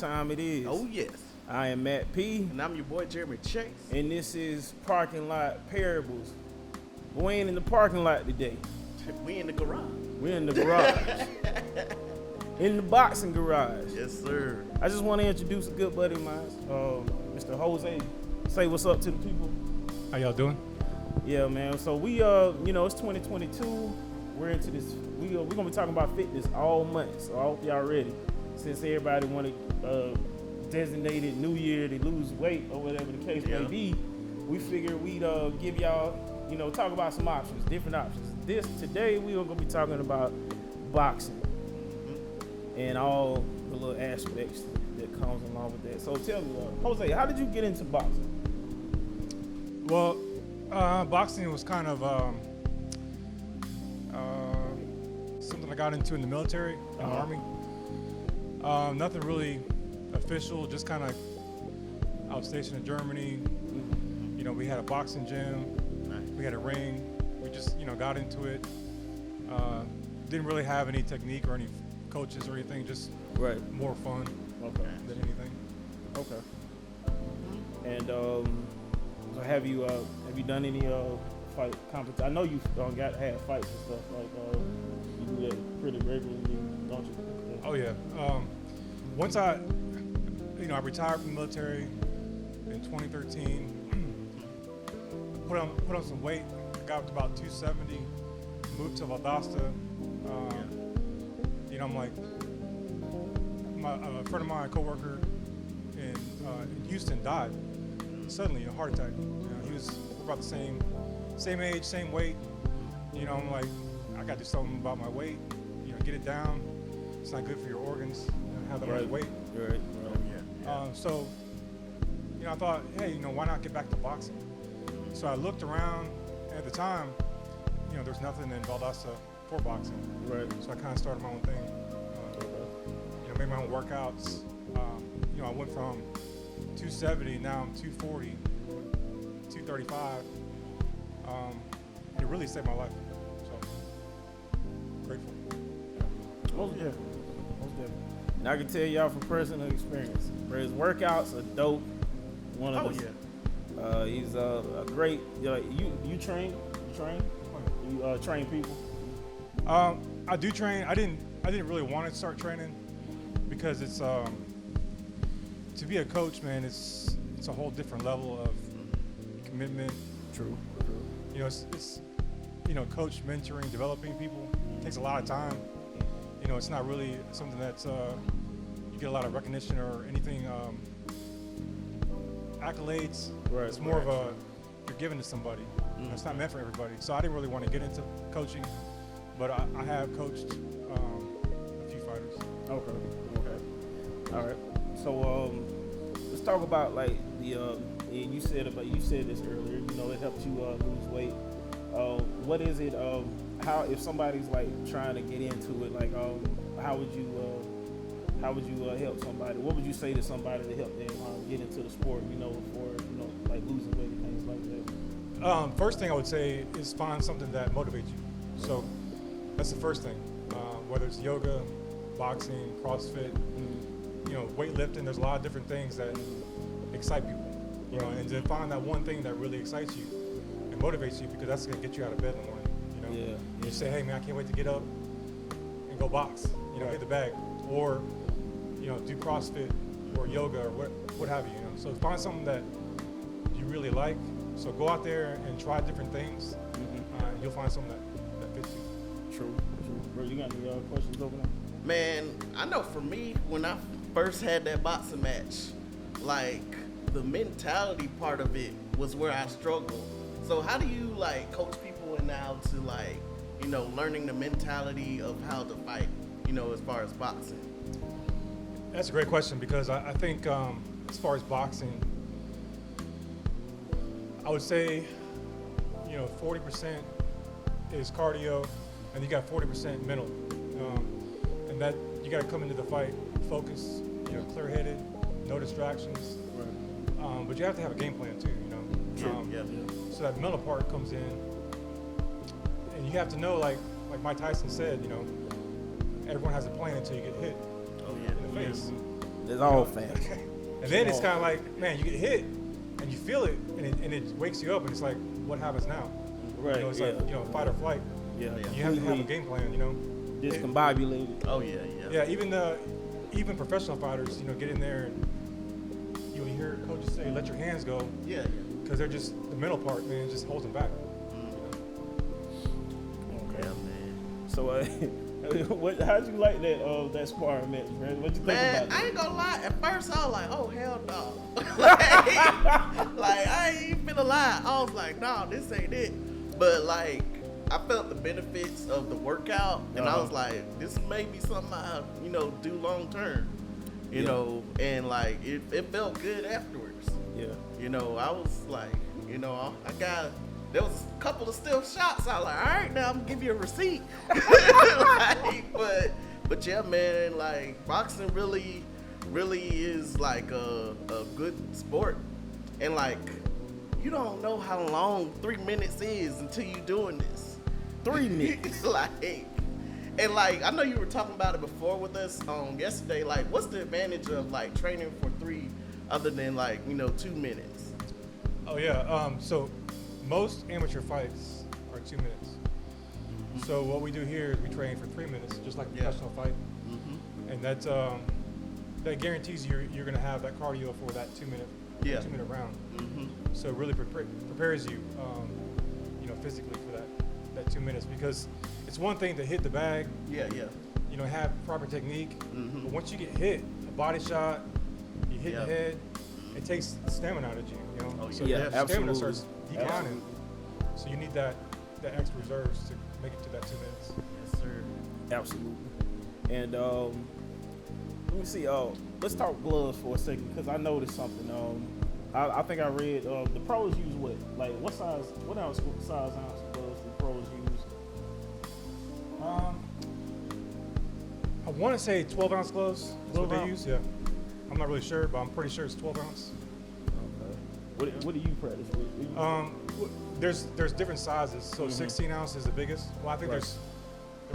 time it is. Oh, yes. I am Matt P. And I'm your boy, Jeremy Chase. And this is Parking Lot Parables. We ain't in the parking lot today. We in the garage. We're in the garage. In the boxing garage. Yes, sir. I just want to introduce a good buddy of mine, Mr. Jose. Say what's up to the people. How y'all doing? Yeah, man. So we, it's 2022. We're into this. We're gonna be talking about fitness all month. So I hope y'all ready. Since everybody wanted designated New Year to lose weight or whatever the case may be, we figured we'd give y'all, talk about some options, different options. Today we are gonna be talking about boxing and all the little aspects that comes along with that. So tell me, Jose, how did you get into boxing? Well, boxing was kind of something I got into in the military, in the Army. Nothing really official, just kind of, I was stationed in Germany. We had a boxing gym, we had a ring. We just, got into it. Didn't really have any technique or any coaches or anything, just more fun than anything. Okay. And so have you done any fight competition? I know you had fights and stuff like you do that pretty regularly, don't you? Oh yeah. Once I retired from the military in 2013. Put on some weight. I got up to about 270. Moved to Valdosta. I'm like, a friend of mine, a coworker in Houston, died suddenly, a heart attack. He was about the same age, same weight. I'm like, I got to do something about my weight. Get it down. It's not good for your organs. Have the right weight. Right. So, I thought, hey, why not get back to boxing? So I looked around. At the time, there's nothing in Valdosta for boxing. Right. So I kind of started my own thing. Made my own workouts. I went from 270, now I'm 240, 235. It really saved my life. So grateful. Most definitely. And I can tell y'all from personal experience, his workouts are dope. He's a great. You train? You train people? I do train. I didn't really want to start training because it's to be a coach, man. It's a whole different level of commitment. True. It's coach mentoring, developing people. It takes a lot of time. It's not really something that's you get a lot of recognition or anything. Accolades. Right. It's more of you're giving to somebody. It's not meant for everybody. So I didn't really want to get into coaching, but I have coached a few fighters. Okay. All right. So let's talk about like the you said this earlier. It helps you lose weight. What is it? How if somebody's like trying to get into it? Like how would you help somebody? What would you say to somebody to help them get into the sport? For like losing weight and things like that. First thing I would say is find something that motivates you. So that's the first thing. Whether it's yoga, boxing, CrossFit, weightlifting. There's a lot of different things that excite people. And to find that one thing that really excites you and motivates you, because that's gonna get you out of bed in the morning. You say, hey man, I can't wait to get up and go box. Hit the bag, or do CrossFit or yoga or what have you. So find something that you really like. So go out there and try different things. You'll find something that fits you. True. Bro, you got any questions over there? Man, I know for me, when I first had that boxing match, like the mentality part of it was where I struggled. So how do you like coach people in now to like, learning the mentality of how to fight, as far as boxing? That's a great question, because I think as far as boxing, I would say, 40% is cardio, and you got 40% mental. And that you got to come into the fight focused, clear-headed, no distractions. Right. But you have to have a game plan too, So that mental part comes in, and you have to know, like Mike Tyson said, everyone has a plan until you get hit in the face. It's all fast. And then it's kind of like, man, you get hit and you feel it and it wakes you up and it's like, what happens now? Right. You know, it's like, fight or flight. Yeah. You have to have a game plan, you know. Discombobulated. Oh yeah. Yeah, even professional fighters, get in there and you'll hear coaches say, let your hands go. Yeah. Because they're just, the mental part, man, just holds them back. Okay. Yeah, man. So, how'd you like that sparring match, man? What'd you think Man, about I it? ain't gonna lie. At first, I was like, "Oh hell no!" like I ain't even finna lie. I was like, "No, this ain't it." But like, I felt the benefits of the workout, and I was like, "This may be something I, do long term." You know, and like it felt good afterwards. Yeah. I was like, I got. There was a couple of stiff shots. I was like, all right, now I'm gonna give you a receipt. But yeah, man, like boxing really is like a good sport, and like you don't know how long 3 minutes is until you doing this. 3 minutes. And I know you were talking about it before with us yesterday. Like, what's the advantage of like training for 3 other than 2 minutes? Oh yeah, so most amateur fights are 2 minutes. Mm-hmm. So what we do here is we train for 3 minutes, just like a professional fight. Mm-hmm. And that guarantees you're going to have that cardio for that 2 minute 2 minute round. Mm-hmm. So it really prepares you, physically for that 2 minutes, because it's one thing to hit the bag. Have proper technique. Mm-hmm. But once you get hit, a body shot, you hit the head, it takes stamina out of you. So your stamina starts declining. So you need that extra reserves to make it to that 2 minutes. Yes, sir. Absolutely. And let me see. Let's talk gloves for a second, because I noticed something. I think I read the pros use what? Like what size ounce gloves the pros use? I want to say 12 ounce gloves is 12 what they ounce? use. Yeah. I'm not really sure, but I'm pretty sure it's 12 ounce. Okay. What do you practice with? There's different sizes. So 16 ounce is the biggest. Well, I think there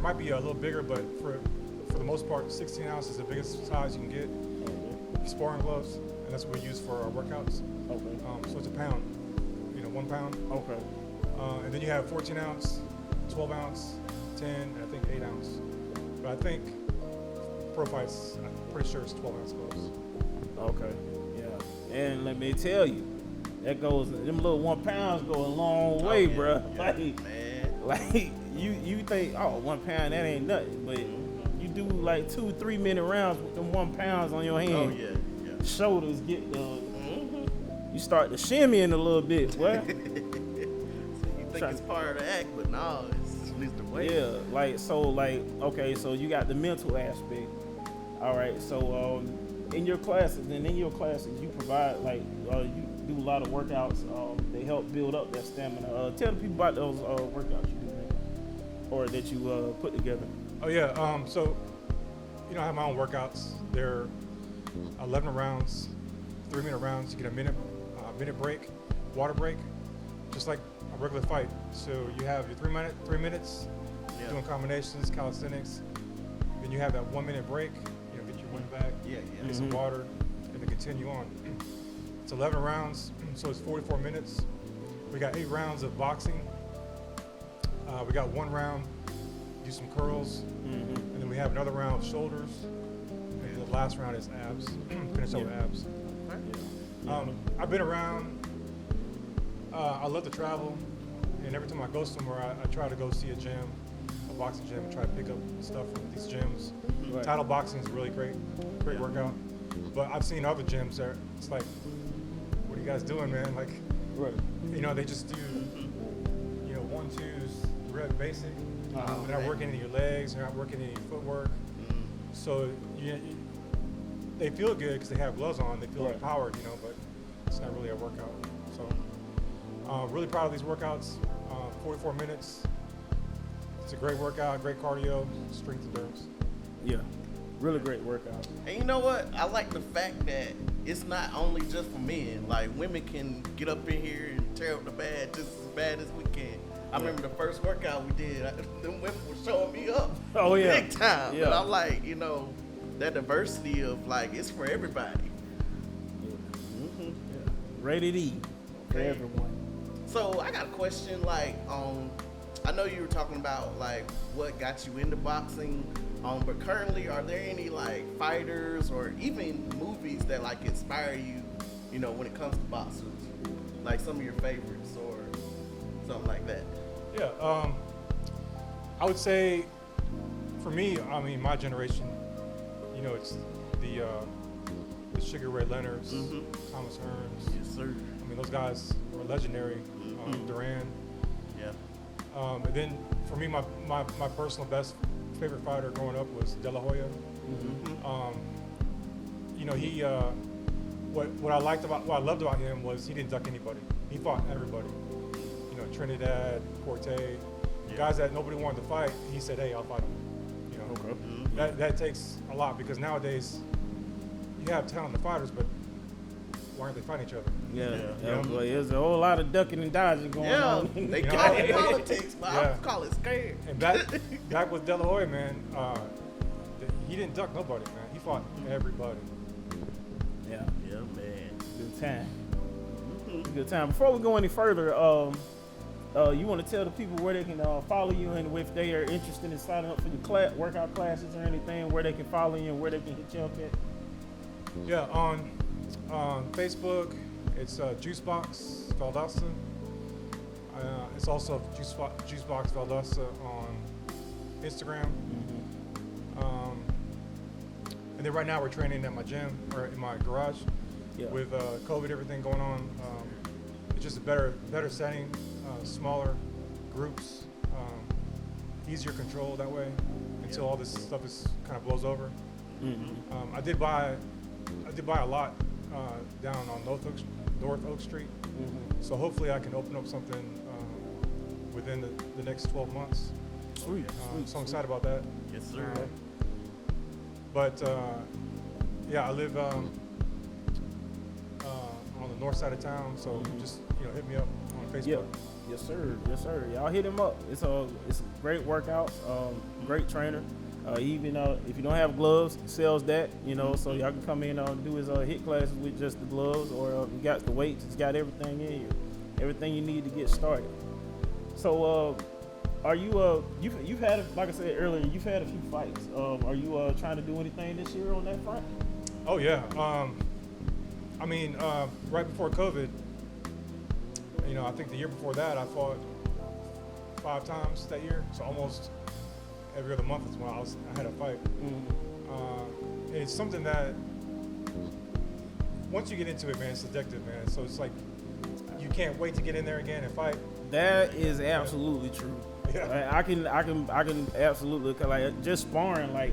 might be a little bigger, but for the most part, 16 ounce is the biggest size you can get. Sparring gloves, and that's what we use for our workouts. Okay. So it's a pound, 1 pound. Okay. And then you have 14 ounce, 12 ounce, 10, and I think 8 ounce. But I think pro fights, I'm pretty sure it's 12 ounce gloves. Okay. Yeah. And let me tell you, them little 1 pounds go a long way, bruh. Man. Like you think, 1 pound, that ain't nothing, but you do like 2-3 minute rounds with them 1 pounds on your hand. Oh yeah. Shoulders get you start to shimmy in a little bit, boy. You think it's part of the act, but no, it's just the way. Yeah, okay, so you got the mental aspect. All right, so in your classes you provide you do a lot of workouts. They help build up that stamina. Tell the people about those workouts you do, man, or that you put together. Oh yeah, so I have my own workouts. They're 11 rounds, 3 minute rounds. You get a minute break, water break, just like a regular fight. So you have your 3 minutes doing combinations, calisthenics. Then you have that 1 minute break. Get your wind back, get some water, and then continue on. It's 11 rounds, so it's 44 minutes. We got 8 rounds of boxing. We got 1 round, do some curls, and then we have another round of shoulders. And the last round is abs. Finish up with abs. I've been around. I love to travel, and every time I go somewhere, I try to go see a boxing gym, and try to pick up stuff from these gyms. Right. Title boxing is really great workout. But I've seen other gyms that it's like, what are you guys doing, man? Like, they just do, 1-2s, real basic. They're not working any of your legs. They're not working any footwork. So they feel good because they have gloves on. They feel empowered, but it's not really a workout. So really proud of these workouts. 44 minutes. It's a great workout, great cardio, strength endurance. Yeah, really great workout. And you know what? I like the fact that it's not only just for men. Like, women can get up in here and tear up the bad just as bad as we can. I remember the first workout we did, them women were showing me up big time. Yeah. But I'm like, that diversity of like it's for everybody. Yeah. Rated E for Okay. everyone. So I got a question. Like, I know you were talking about like what got you into boxing. But currently, are there any like fighters or even movies that like inspire you? You know, when it comes to boxers, like some of your favorites or something like that. Yeah, I would say for me, I mean, my generation, you know, it's the Sugar Ray Leonards, Thomas Hearns. Yes, sir. I mean, those guys were legendary. Duran. Yeah. And then for me, my personal best favorite fighter growing up was De La Hoya. You know, he what I loved about him was he didn't duck anybody. He fought everybody. You know, Trinidad, Corte, guys that nobody wanted to fight. He said, "Hey, I'll fight them." You know, that takes a lot because nowadays you have talented fighters, but why aren't they fighting each other? Yeah. Well, there's a whole lot of ducking and dodging going on. They You know, call it politics, but I call it scared. And back with De La Hoya, man, he didn't duck nobody, man. He fought everybody. Yeah. Yeah, man. Good time. Good time. Before we go any further, you want to tell the people where they can follow you and if they are interested in signing up for your workout classes or anything, where they can follow you and where they can hit you up at? Yeah, on Facebook, it's Juicebox Valdosta. It's also Juicebox Valdosta on Instagram. And then right now we're training at my gym or in my garage. With COVID, everything going on. It's just a better setting, smaller groups, easier control that way until all this stuff is kind of blows over. I did buy a lot down on North Oak Street. So hopefully I can open up something within the next 12 months. Sweet. So I'm excited about that. Yes, sir. But yeah, I live on the north side of town, so just hit me up on Facebook. Yep. Yes, sir. Y'all hit him up. It's great workouts. Great trainer. Even if you don't have gloves, he sells that. So y'all can come in and do his hit classes with just the gloves, or you got the weights. It's got everything in here, everything you need to get started. So, are you you've had, like I said earlier, you've had a few fights. Are you trying to do anything this year on that front? Oh yeah. I mean, right before COVID, I think the year before that I fought 5 times that year, so almost every other month is when I had a fight. And it's something that once you get into it, man, it's addictive, man. So it's like you can't wait to get in there again and fight. That is absolutely true. Yeah. Like, I can absolutely, like, just sparring, like,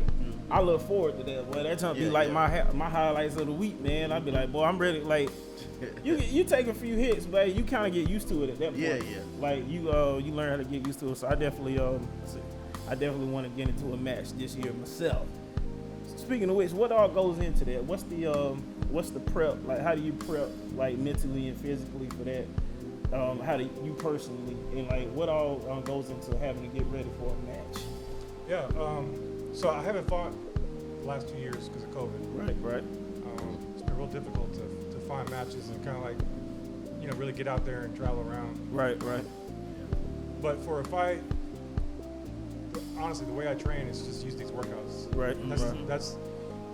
I look forward to that. Boy, that's gonna be like my highlights of the week, man. I'd be like, boy, I'm ready. Like, you take a few hits, but you kind of get used to it at that point. Yeah. Like you learn how to get used to it. So I definitely want to get into a match this year myself. Speaking of which, what all goes into that? What's the prep? Like, how do you prep, like, mentally and physically for that? How do you personally, and like what all goes into having to get ready for a match? Yeah. So I haven't fought the last 2 years because of COVID. Right. It's been real difficult to find matches and kind of like, really get out there and travel around. Right. But for a fight, honestly, the way I train is just use these workouts. Right. That's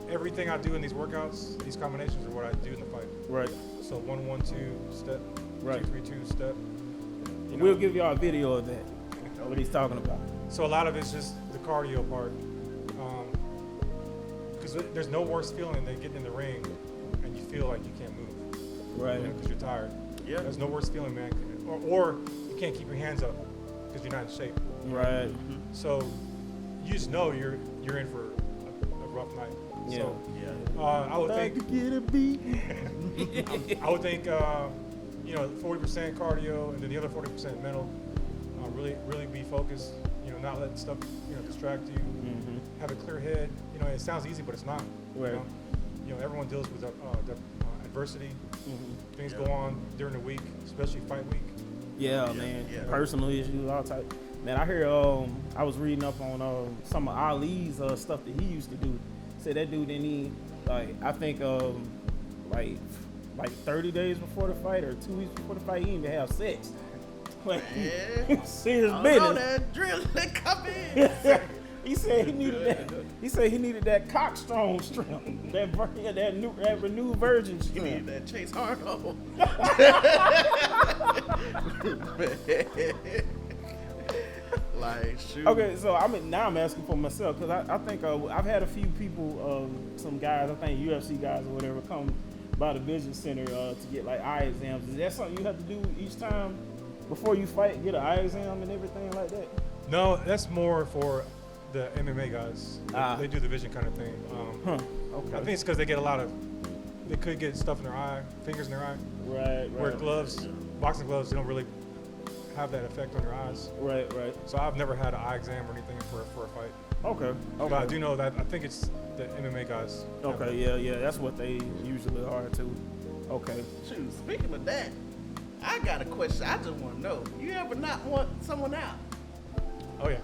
everything I do in these workouts. These combinations are what I do in the fight. Right. So 1-1-2 step, Right. 2-3-2 step. We'll give y'all a video of that. What he's talking about. So a lot of it's just the cardio part. Because there's no worse feeling than getting in the ring and you feel like you can't move. Right. Because you're tired. Yeah. There's no worse feeling, man. Or you can't keep your hands up because you're not in shape. Right. So you just know you're in for a rough night. Yeah. So I would think to get a beat. I would think 40% cardio and then the other 40% mental. Really be focused. Not let stuff distract you. Have a clear head. It sounds easy, but it's not. Right. Everyone deals with adversity. Things go on during the week, especially fight week. Yeah, man. Yeah. Personal issues, all type. Man, I hear I was reading up on some of Ali's stuff that he used to do. Said that dude didn't eat, like, I think, like 30 days before the fight or 2 weeks before the fight, he didn't even have sex. Like, Man, serious I business. know that adrenaline coming. He said he needed that. He said he needed that cock strong shrimp, that renewed virgin You shrimp. need that Chase Arnold. Like, shoot. Okay, so now I'm asking for myself because I think I've had a few people, some guys, I think UFC guys or whatever, come by the vision center to get like eye exams. Is that something you have to do each time before you fight? Get an eye exam and everything like that? No, that's more for the MMA guys. They do the vision kind of thing. Okay. I think it's because they could get stuff in their eye, fingers in their eye. Right. Wear gloves, boxing gloves, they don't really have that effect on your eyes. Right. So I've never had an eye exam or anything for a fight. Okay. But I do know that I think it's the MMA guys. Okay, yeah, that's what they usually are too. Okay. Shoot, speaking of that, I got a question. I just want to know. You ever not want someone out? Oh yeah.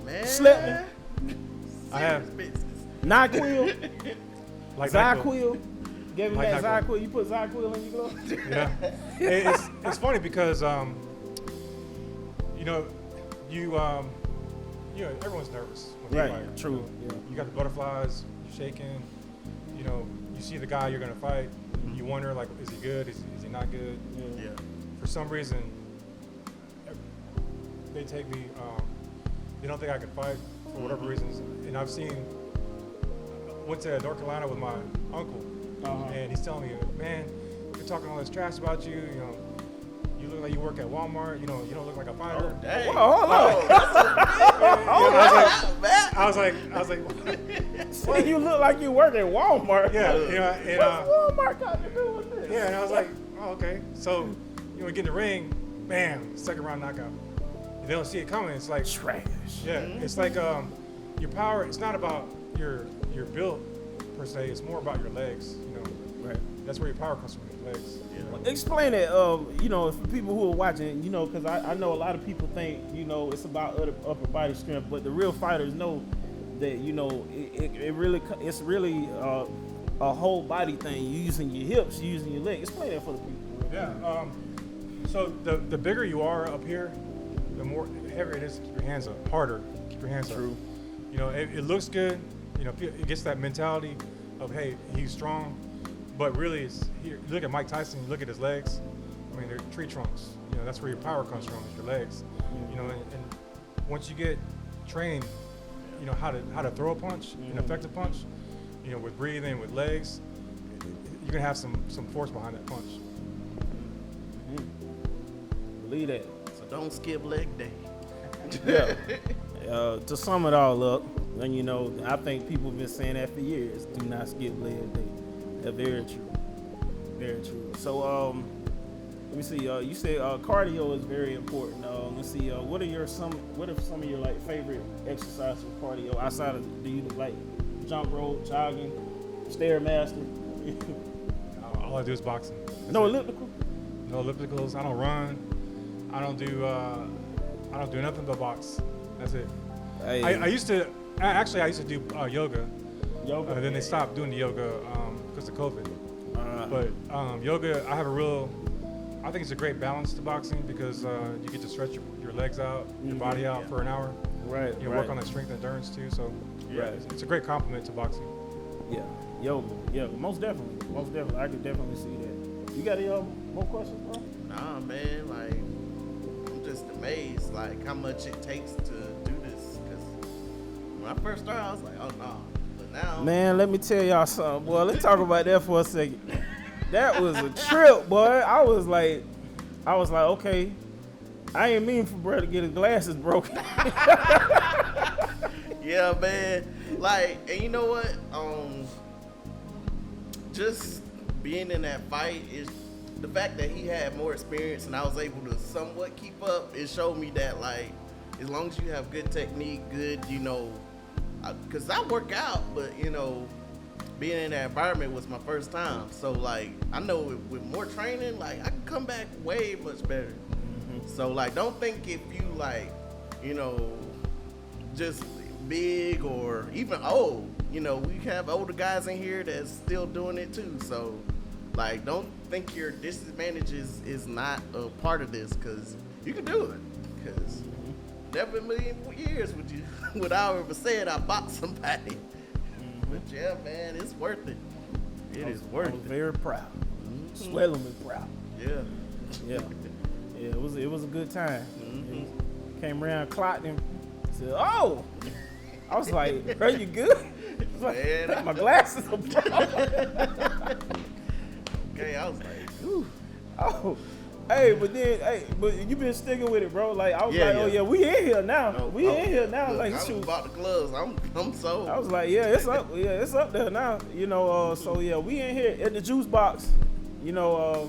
Man. Slept I have. Serious business. NyQuil, Like Zyquil. Give him Like that NyQuil. Zyquil. You put Zyquil in your glove? Yeah. It's funny because everyone's nervous when they Right, fight. true, You know, yeah. You got the butterflies, you're shaking. You know, you see the guy you're gonna fight. You wonder like, is he good? Is he not good? Yeah. For some reason, they take me. They don't think I can fight for whatever reasons. And I've went to North Carolina with my uncle, and he's telling me, man, you're talking all this trash about you. You know, you look like you work at Walmart. You know, you don't look like a fighter. Dang. Whoa, hold on. I was like, Say you look like you work at Walmart. yeah, you know, and What's Walmart got to do with this? yeah, and I was like, oh, okay. So, get in the ring, bam, second round knockout. If they don't see it coming, it's like Trash. yeah, it's like your power. It's not about your build per se. It's more about your legs. You know, Right. that's where your power comes from, your legs. Explain it, for people who are watching, because I know a lot of people think, it's about upper body strength, but the real fighters know that, it's really a whole body thing. You're using your hips, you're using your legs. Explain that for the people. Yeah. So the bigger you are up here, the more heavier it is to keep your hands up. Harder, keep your hands up. True. It looks good. It gets that mentality of, hey, he's strong. But really, it's here. You look at Mike Tyson. You look at his legs. I mean, they're tree trunks. That's where your power comes from. Is your legs. And once you get trained, how to throw a punch, an effective punch. With breathing, with legs, you're gonna have some force behind that punch. Believe that. So don't skip leg day. Yeah. To sum it all up, and I think people have been saying that for years. Do not skip leg day. That's very true. Very true. So let me see. You said cardio is very important. Let's see. What are some of your like favorite exercises for cardio outside of, do you like jump rope, jogging, stairmaster? All I do is boxing. No elliptical. No ellipticals. I don't run. I don't do nothing but box. That's it. Hey. I used to do yoga. Yoga. Then they stopped doing the yoga because of COVID. But yoga, I think it's a great balance to boxing because you get to stretch your legs out, your body out for an hour. Right. Work on that strength and endurance too. So it's a great compliment to boxing. Yeah. Yoga. Yeah. Most definitely. I could definitely see that. You got any more questions, bro? Nah, man. Like, I'm just amazed, like, how much it takes to do this. Because when I first started, I was like, oh, no. But now... Man, let me tell y'all something, boy. Let's talk about that for a second. That was a trip, boy. I was like, okay. I ain't mean for bro to get his glasses broken. Yeah, man. Like, and you know what? Just being in that fight is the fact that he had more experience and I was able to somewhat keep up. It showed me that, like, as long as you have good technique, good, because I work out, but being in that environment was my first time. So like, I know with more training, like I can come back way much better. Mm-hmm. So like, don't think if you like, just big or even old, you know, we have older guys in here that's still doing it too. So, like, don't think your disadvantages is not a part of this, because you can do it. Because never in a million years would I ever said I bought somebody. But yeah, man, it's worth it. It is worth I was it. very proud. Swellingly proud. Yeah. Yeah. Yeah, it was a good time. Came around, clocked him, said, "Oh!" I was like, "Are you good?" I was like, Man, "Take my glasses off." Okay, I was like, Ooh. Oh. Hey, but you been sticking with it, bro. Like I was like, "Oh yeah, we in here now. oh, We in here now." look, Like I was shoot. about the gloves. I'm sold. I was like, yeah, it's up. Yeah, it's up there now. You know, so yeah, we in here at the juice box. You know,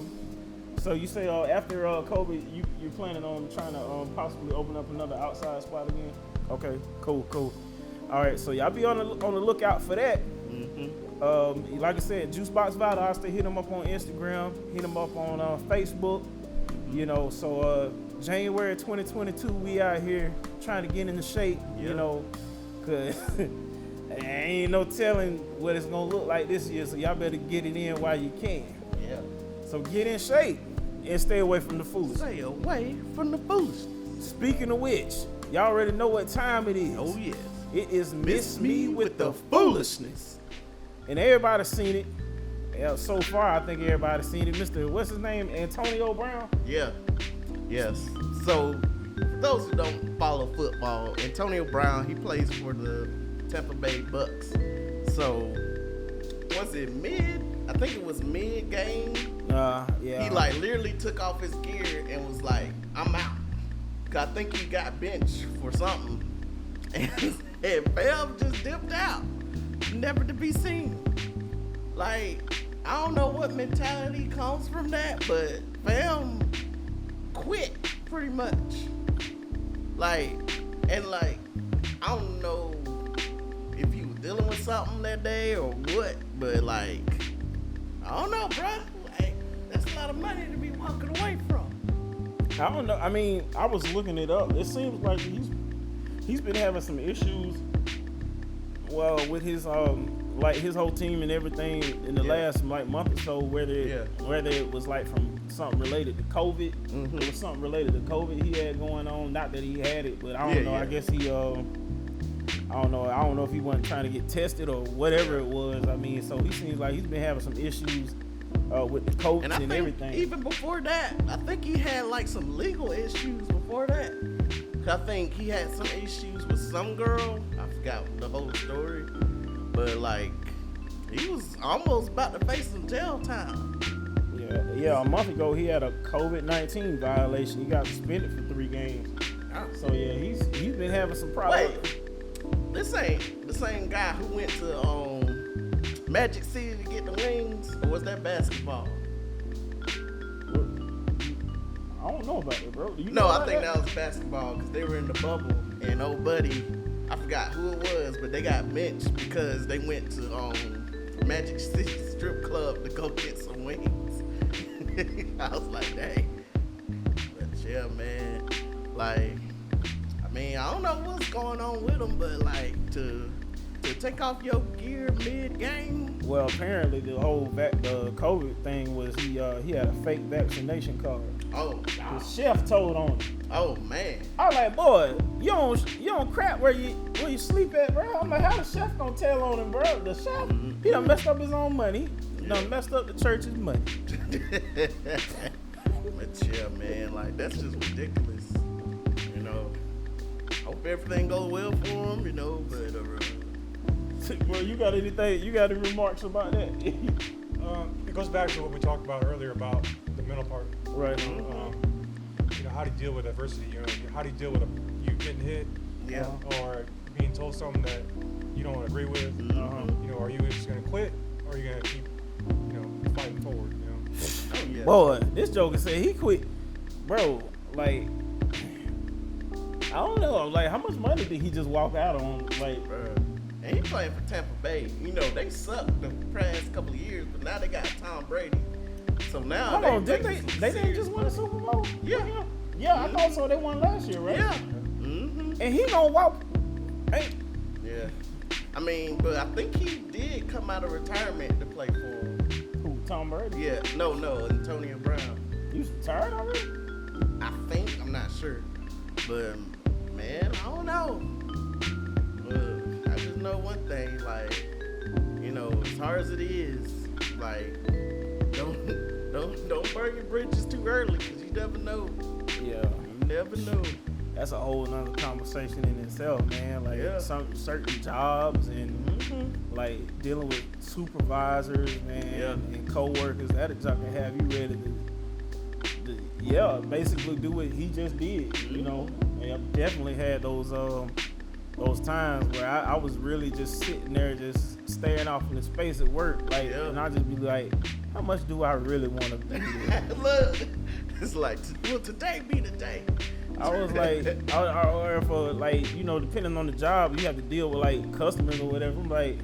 so you say after COVID, you're planning on trying to possibly open up another outside spot again? Okay, cool. All right, so y'all be on the lookout for that. Like I said, Juicebox Valdosta. Hit them up on Instagram. Hit them up on Facebook. You know, so January 2022, we out here trying to get into shape. Yeah. You know, cause ain't no telling what it's gonna look like this year. So y'all better get it in while you can. Yeah. So get in shape and stay away from the foolish. Stay away from the foolishness. Speaking of which, y'all already know what time it is. Oh yes. It is Miss Me with the foolishness. And everybody's seen it. Yeah, so far, I think everybody's seen it. Mr. What's his name? Antonio Brown? Yeah. Yes. So, for those who don't follow football, Antonio Brown, he plays for the Tampa Bay Bucks. So, was it I think it was mid game. Yeah. He like literally took off his gear and was like, "I'm out." 'Cause I think he got benched for something, and Bam just dipped out, never to be seen. Like, I don't know what mentality comes from that, but Bam quit pretty much. Like, and like, I don't know if he was dealing with something that day or what, but like, I don't know, bro. Like, that's a lot of money to be walking away from. I don't know. I mean, I was looking it up. It seems like he's been having some issues. Well, with his like his whole team and everything in the last like month or so, whether it was like from something related to COVID, it was something related to COVID he had going on. Not that he had it, but I don't know. I guess he I don't know if he wasn't trying to get tested or whatever it was. I mean, so he seems like he's been having some issues with the coach and everything. Even before that, I think he had like some legal issues before that. 'Cause I think he had some issues with some girl. I forgot the whole story, but like he was almost about to face some jail time. Yeah. A month ago he had a COVID-19 violation. He got suspended for 3 games. So yeah, he's been having some problems. Wait, this ain't the same guy who went to Magic City to get the rings, or was that basketball? I don't know about it, bro. Do you No, know I about think that was basketball because they were in the bubble, and old buddy, I forgot who it was, but they got benched because they went to Magic City Strip Club to go get some wings. I was like, dang. But yeah, man. Like, I mean, I don't know what's going on with them, but like to take off your gear mid-game. Well, apparently the whole the COVID thing was he had a fake vaccination card. Oh, The chef told on him. oh man. I was like, boy, you don't crap where you sleep at, bro. I'm like, how the chef gonna tell on him, bro? The chef, he done messed up his own money. He done messed up the church's money. But yeah, man, like that's just ridiculous. You know, hope everything goes well for him. You know, but Bro, you got anything? You got any remarks about that? It goes back to what we talked about earlier about the mental part. Right. You know, how do you deal with adversity? You know, how do you deal with you getting hit? Yeah. Or being told something that you don't agree with? You know, are you just gonna quit, or are you gonna keep, you know, fighting forward? You know. oh yeah. Boy, this joker said he quit. Bro, like, I don't know. Like, how much money did he just walk out on? Like, Bruh. And he playing for Tampa Bay. You know, they sucked the past couple of years, but now they got Tom Brady. So now hold on, didn't they didn't just win a Super Bowl? Yeah. Yeah, I thought so. They won last year, right? Yeah. Mm-hmm. And he gonna walk. Hey, Yeah. I mean, but I think he did come out of retirement to play for him. Who, Tom Brady? Yeah, no, Antonio Brown. You retired already? I think, I'm not sure. But, man, I don't know. But I just know one thing, like, you know, as hard as it is, like, don't burn your bridges too early, because you never know. Yeah. You never know. That's a whole nother conversation in itself, man. Like some certain jobs and like dealing with supervisors, man, and coworkers. That job can have you ready to basically do what he just did. You know, and I've definitely had those times where I was really just sitting there, just staring off into space at work, like, and I just be like, how much do I really want to do this? Look, it's like, will today be the day? I was like, or for like, you know, depending on the job, you have to deal with like customers or whatever. I'm like,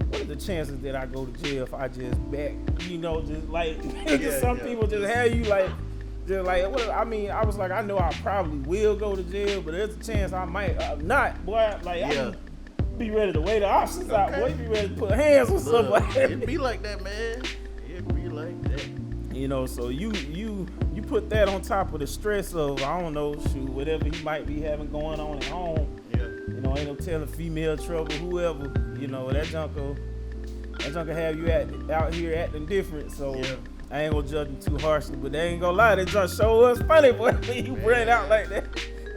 what are the chances that I go to jail if I just back, you know, just like, some people just have you like, just like, what, I mean, I was like, I know I probably will go to jail, but there's a chance I might not, boy. Like, I be ready to weigh the options out, boy. Be ready to put hands on somebody. It be like that, man. It be like that. You know, so you put that on top of the stress of, I don't know, whatever he might be having going on at home. Yeah. You know, ain't no telling female trouble, whoever. You know, that junker have you out here acting different. So I ain't gonna judge him too harshly, but they ain't gonna lie, they just show us funny, boy. When you ran out like that,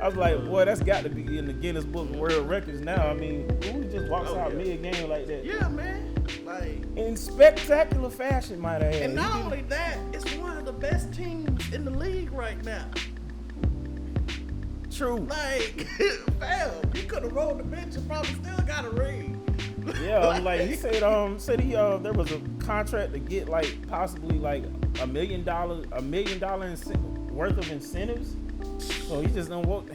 I was like, boy, that's got to be in the Guinness Book of World Records now. I mean, who just walks out mid-game like that? Yeah, man. Like, in spectacular fashion, might I add. And not only that, it's one of the best teams in the league right now. True. Like, fam, you could have rolled the bench and probably still got a ring. Yeah, like he said he there was a contract to get like possibly like $1 million worth of incentives. So he just don't work.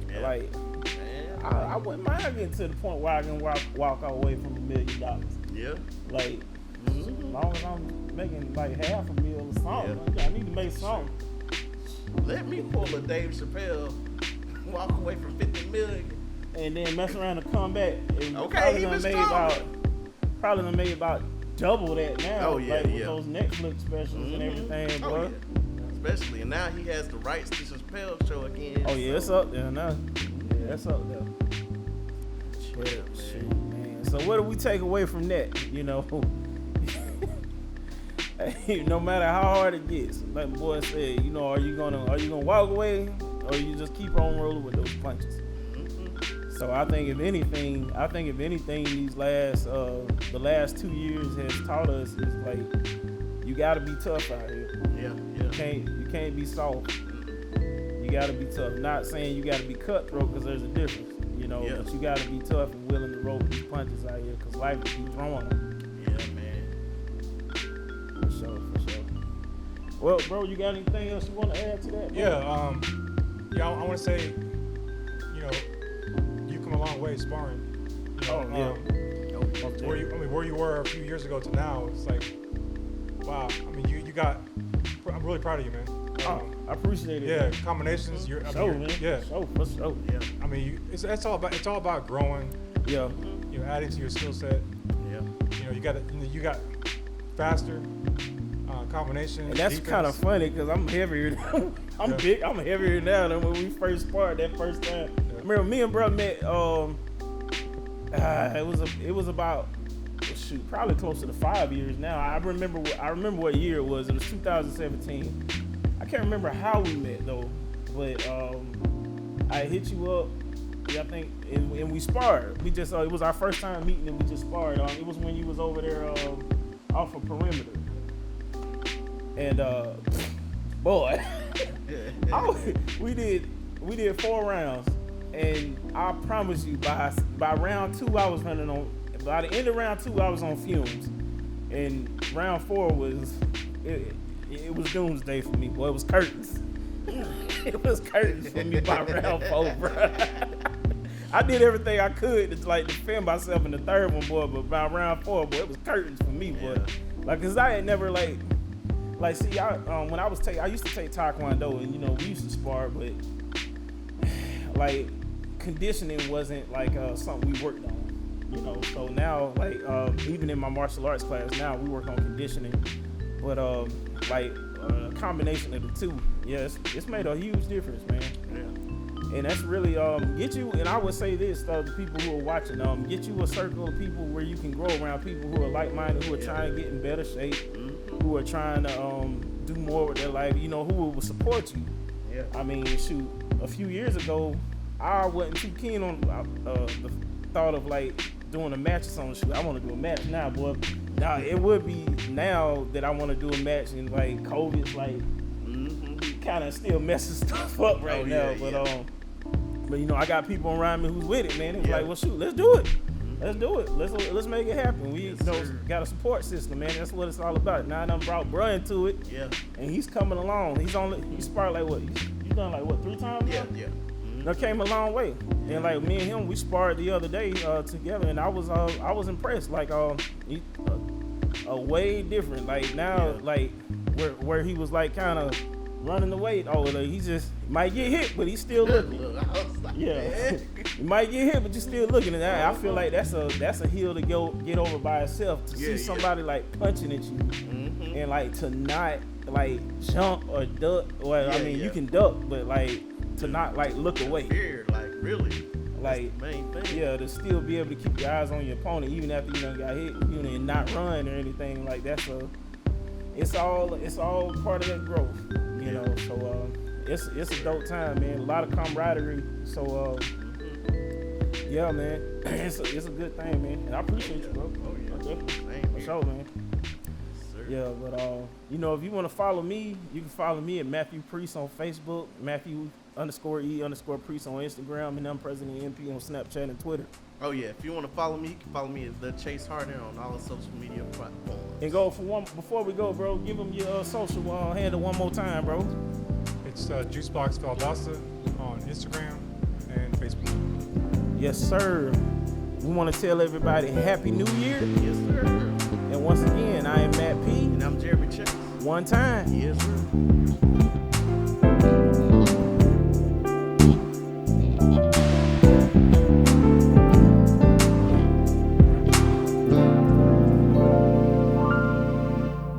Yeah. Like, I wouldn't mind getting to the point where I can walk away from $1 million. Yeah. Like, as long as I'm making like $500,000 or something, I need to make something. Let me pull a Dave Chappelle, walk away from $50 million. And then mess around and come back. And Okay, probably done made about double that now. Oh, yeah, like with those Netflix specials and everything, boy. Yeah. Especially, and now he has the rights to Chappelle show again. Oh yeah, it's up there now. Yeah, it's up there. But, shoot, man. So what do we take away from that? You know, no matter how hard it gets, like the boy said, you know, are you gonna walk away, or you just keep on rolling with those punches? So I think if anything, these the last 2 years has taught us is like, you gotta be tough out here. Yeah. You can't be soft. You gotta be tough. Not saying you gotta be cutthroat, because there's a difference, you know. But you gotta be tough and willing to roll with these punches out here, because life will keep throwing them. Yeah, man. For sure. Well, bro, you got anything else you want to add to that? Bro? I want to say, you know, you come a long way sparring. You know, where you were a few years ago to now, it's like, wow. I mean, I'm really proud of you, man. I appreciate it. Yeah, man. combinations. Man. Yeah. For sure. Yeah. I mean, it's all about growing. Yeah. You know, adding to your skill set. Yeah. You know, you got faster combinations. And that's kind of funny, because I'm heavier. I'm heavier now than when we first sparred that first time. Yeah. I remember me and bro met. It was about probably close to 5 years now. I remember what year it was. It was 2017. I can't remember how we met though, but I hit you up. Yeah, I think, and we sparred. We just it was our first time meeting, and we just sparred. It was when you was over there off of Perimeter, and boy, we did 4 rounds, and I promise you, by round 2 I was running on. By the end of round 2, I was on fumes, and round 4 was it was doomsday for me, boy. It was curtains. It was curtains for me by round 4, bro. I did everything I could to like defend myself in the third one, boy. But by round 4, boy, it was curtains for me, boy. Yeah. Like, cause I had never when I used to take Taekwondo, and you know we used to spar, but like conditioning wasn't like something we worked on, you know. So now, like even in my martial arts class now, we work on conditioning, but like a combination of the two, yeah, it's made a huge difference, man. Yeah. And that's really get you. And I would say this to the people who are watching, get you a circle of people where you can grow around people who are like-minded, who are trying to get in better shape, who are trying to do more with their life, you know, who will support you. Yeah. I mean, shoot, a few years ago, I wasn't too keen on the thought of like doing a match or something. Shoot, I want to do a match now, boy. Now it would be now that I want to do a match, and like COVID's like kind of still messing stuff up right now. But you know, I got people around me who's with it, man. It's like, well, shoot, let's do it. Let's do it. Let's make it happen. We got a support system, man. That's what it's all about. Now I done brought bruh into it. Yeah. And he's coming along. He sparred like what? You done like what, 3 times? Yeah. Now? That came a long way. And like me and him, we sparred the other day together, and I was impressed. Like he, way different. Like now, like where he was like kind of running the weight. Oh, like, he just might get hit, but he's still looking. Yeah, you might get hit, but you're still looking. And I feel like that's a hill to get over by itself. To see somebody like punching at you, and like to not like jump or duck. Well, I mean, you can duck, but like to not like look away. Fear, like really. Like the main thing. Yeah, to still be able to keep your eyes on your opponent even after you done got hit, you know, and not run or anything like that. So it's all part of that growth, you know. So it's a dope time, man. A lot of camaraderie. So yeah, man, it's a good thing, man. And I appreciate you, bro. Oh yeah, definitely. For sure, man. Yeah, but you know, if you want to follow me, you can follow me at Matthew Priest on Facebook, Matthew_E_Priest on Instagram, and I'm President MP on Snapchat and Twitter. Oh yeah, if you want to follow me, you can follow me at The Chase Harden on all the social media platforms. And before we go, bro, give them your social handle one more time, bro. It's Juicebox Valdosta on Instagram and Facebook. Yes, sir. We want to tell everybody Happy New Year. Yes, sir. And once again, I am Matt P. And I'm Jeremy Chase. One time. Yes, sir.